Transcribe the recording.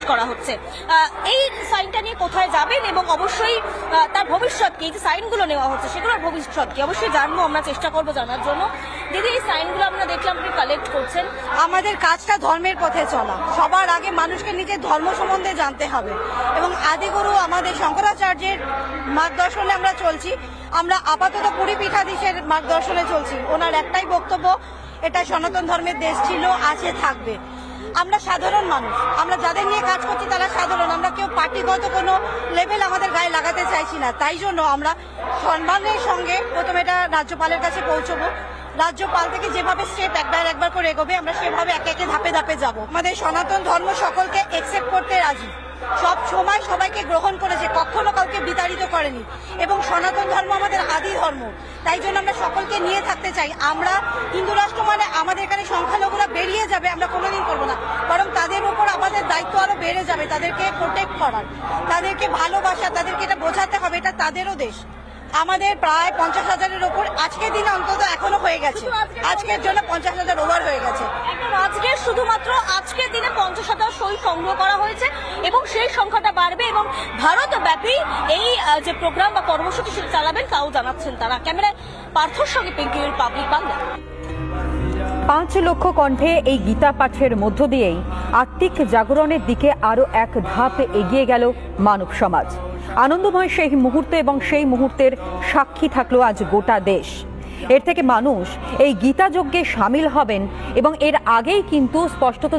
করা হচ্ছে। এই সাইনটা নিয়ে কোথায় যাবেন এবং অবশ্যই তার ভবিষ্যৎ কি, এই যে সাইনগুলো নেওয়া হচ্ছে সেগুলোর ভবিষ্যৎ কি অবশ্যই জানবো, আমরা চেষ্টা করবো জানার জন্য। দিদি, এই সাইনগুলো আমরা দেখলাম আপনি কালেক্ট করছেন। আমাদের কাজটা ধর্মের পথে চলা, সবার আগে মানুষকে নিজের ধর্ম সম্বন্ধে জানতে হবে এবং আদিগুরু আমাদের শঙ্করাচার্যের মার্গদর্শনে আমরা চলছি। আমরা আপাতত পুরী পীঠাধীশের মার্গদর্শনে চলছি। ওনার একটাই বক্তব্য, এটা সনাতন ধর্মের দেশ ছিল, আছে, থাকবে। আমরা সাধারণ মানুষ, আমরা যাদের নিয়ে কাজ করছি তারা সাধারণ, আমরা কেউ পার্টিগত কোনো লেভেল আমাদের গায়ে লাগাতে চাইছি না। তাই জন্য আমরা সম্মানের সঙ্গে প্রথমে এটা রাজ্যপালের কাছে পৌঁছবো। রাজ্যপাল থেকে যেভাবে স্টেপ একবার করে এগোবে আমরা সেভাবে একে একে ধাপে ধাপে যাব। আমাদের সনাতন ধর্ম সকলকে একসেপ্ট করতে রাজি, সব সময় সবাইকে গ্রহণ করেছে, কখনো কাউকে বিতাড়িত করেনি এবং সনাতন ধর্ম আমাদের আদি ধর্ম। তাই জন্য আমরা সকলকে নিয়ে থাকতে চাই। আমরা হিন্দু রাষ্ট্র মানে আমাদের এখানে সংখ্যালঘুরা বেরিয়ে যাবে আমরা কোনোদিন করবো না, বরং তাদের উপর আমাদের দায়িত্ব আরো বেড়ে যাবে, তাদেরকে প্রোটেক্ট করার, তাদেরকে ভালোবাসা, তাদেরকে এটা বোঝাতে হবে এটা তাদেরও দেশ। আমাদের প্রায় 50,000-এর উপর আজকের দিনে অন্তত এখনো হয়ে গেছে, আজকের জন্য 50,000 ওভার হয়ে গেছে। একদম আজকে শুধুমাত্র আজকের দিনে 50,000 সই সংগ্রহ করা হয়েছে এবং সেই সংখ্যাটা বাড়বে এবং ভারতব্যাপী এই যে প্রোগ্রাম বা কর্মসূচি সেটা চালাবেন তাও জানাচ্ছেন তারা। ক্যামেরায় পার্থর সঙ্গে পিঙ্কি, রিপাবলিক বাংলা। 5 লক্ষ কণ্ঠে এই গীতা পাঠের মধ্য দিয়েই আত্মিক জাগরণের দিকে আরও এক ধাপ এগিয়ে গেল মানব সমাজ। আনন্দময় সেই মুহূর্ত এবং সেই মুহূর্তের সাক্ষী থাকলো আজ গোটা দেশ। এর থেকে মানুষ এই গীতা যজ্ঞে সামিল হবেন এবং এর আগেই কিন্তু স্পষ্টত